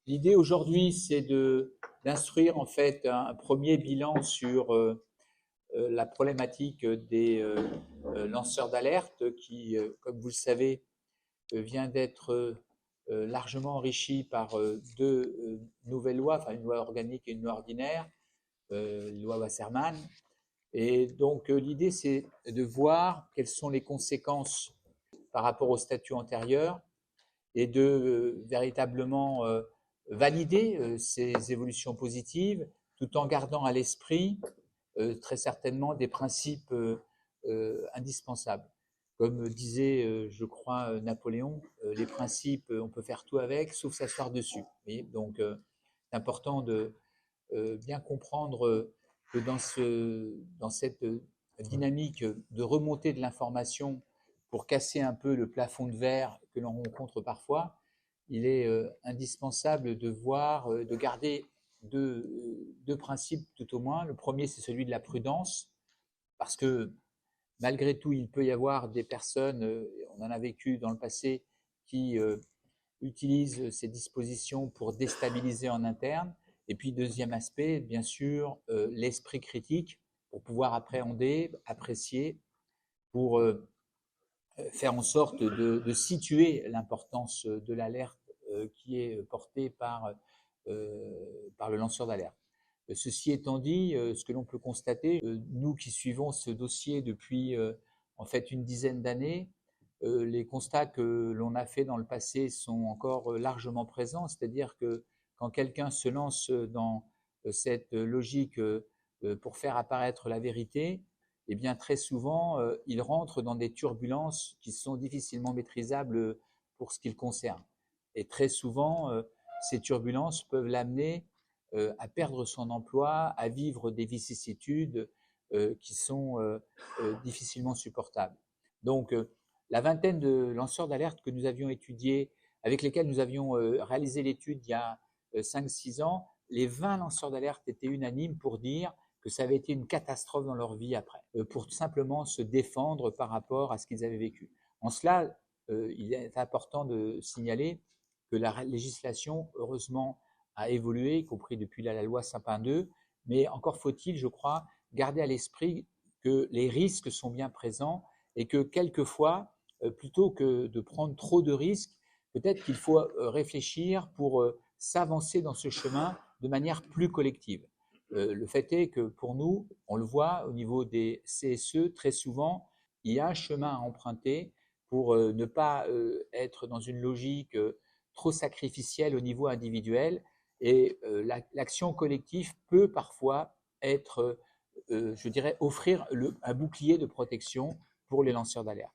L'idée aujourd'hui, c'est d'instruire en fait un premier bilan sur la problématique des lanceurs d'alerte qui, comme vous le savez, vient d'être largement enrichi par deux nouvelles lois, enfin une loi organique et une loi ordinaire, loi Wasserman. Et donc l'idée, c'est de voir quelles sont les conséquences par rapport au statut antérieur et de véritablement valider ces évolutions positives tout en gardant à l'esprit très certainement des principes indispensables. Comme disait, je crois, Napoléon, les principes, on peut faire tout avec, sauf s'asseoir dessus. Et donc, c'est important de bien comprendre que dans cette dynamique de remontée de l'information pour casser un peu le plafond de verre que l'on rencontre parfois, il est indispensable de voir, de garder deux principes tout au moins. Le premier, c'est celui de la prudence, parce que malgré tout, il peut y avoir des personnes, on en a vécu dans le passé, qui utilisent ces dispositions pour déstabiliser en interne. Et puis, deuxième aspect, bien sûr, l'esprit critique pour pouvoir appréhender, apprécier, pour faire en sorte de situer l'importance de l'alerte qui est portée par le lanceur d'alerte. Ceci étant dit, ce que l'on peut constater, nous qui suivons ce dossier depuis en fait une dizaine d'années, les constats que l'on a faits dans le passé sont encore largement présents, c'est-à-dire que quand quelqu'un se lance dans cette logique pour faire apparaître la vérité, eh bien très souvent, il rentre dans des turbulences qui sont difficilement maîtrisables pour ce qui le concerne. Et très souvent, ces turbulences peuvent l'amener à perdre son emploi, à vivre des vicissitudes qui sont difficilement supportables. Donc, la vingtaine de lanceurs d'alerte que nous avions étudiés, avec lesquels nous avions réalisé l'étude il y a 5-6 ans, les 20 lanceurs d'alerte étaient unanimes pour dire que ça avait été une catastrophe dans leur vie après, pour simplement se défendre par rapport à ce qu'ils avaient vécu. En cela, il est important de signaler que la législation, heureusement, a évolué, y compris depuis la loi Sapin 2, mais encore faut-il, je crois, garder à l'esprit que les risques sont bien présents et que quelquefois, plutôt que de prendre trop de risques, peut-être qu'il faut réfléchir pour s'avancer dans ce chemin de manière plus collective. Le fait est que pour nous, on le voit au niveau des CSE, très souvent, il y a un chemin à emprunter pour ne pas être dans une logique trop sacrificielle au niveau individuel. Et l'action collective peut parfois être, je dirais, offrir un bouclier de protection pour les lanceurs d'alerte.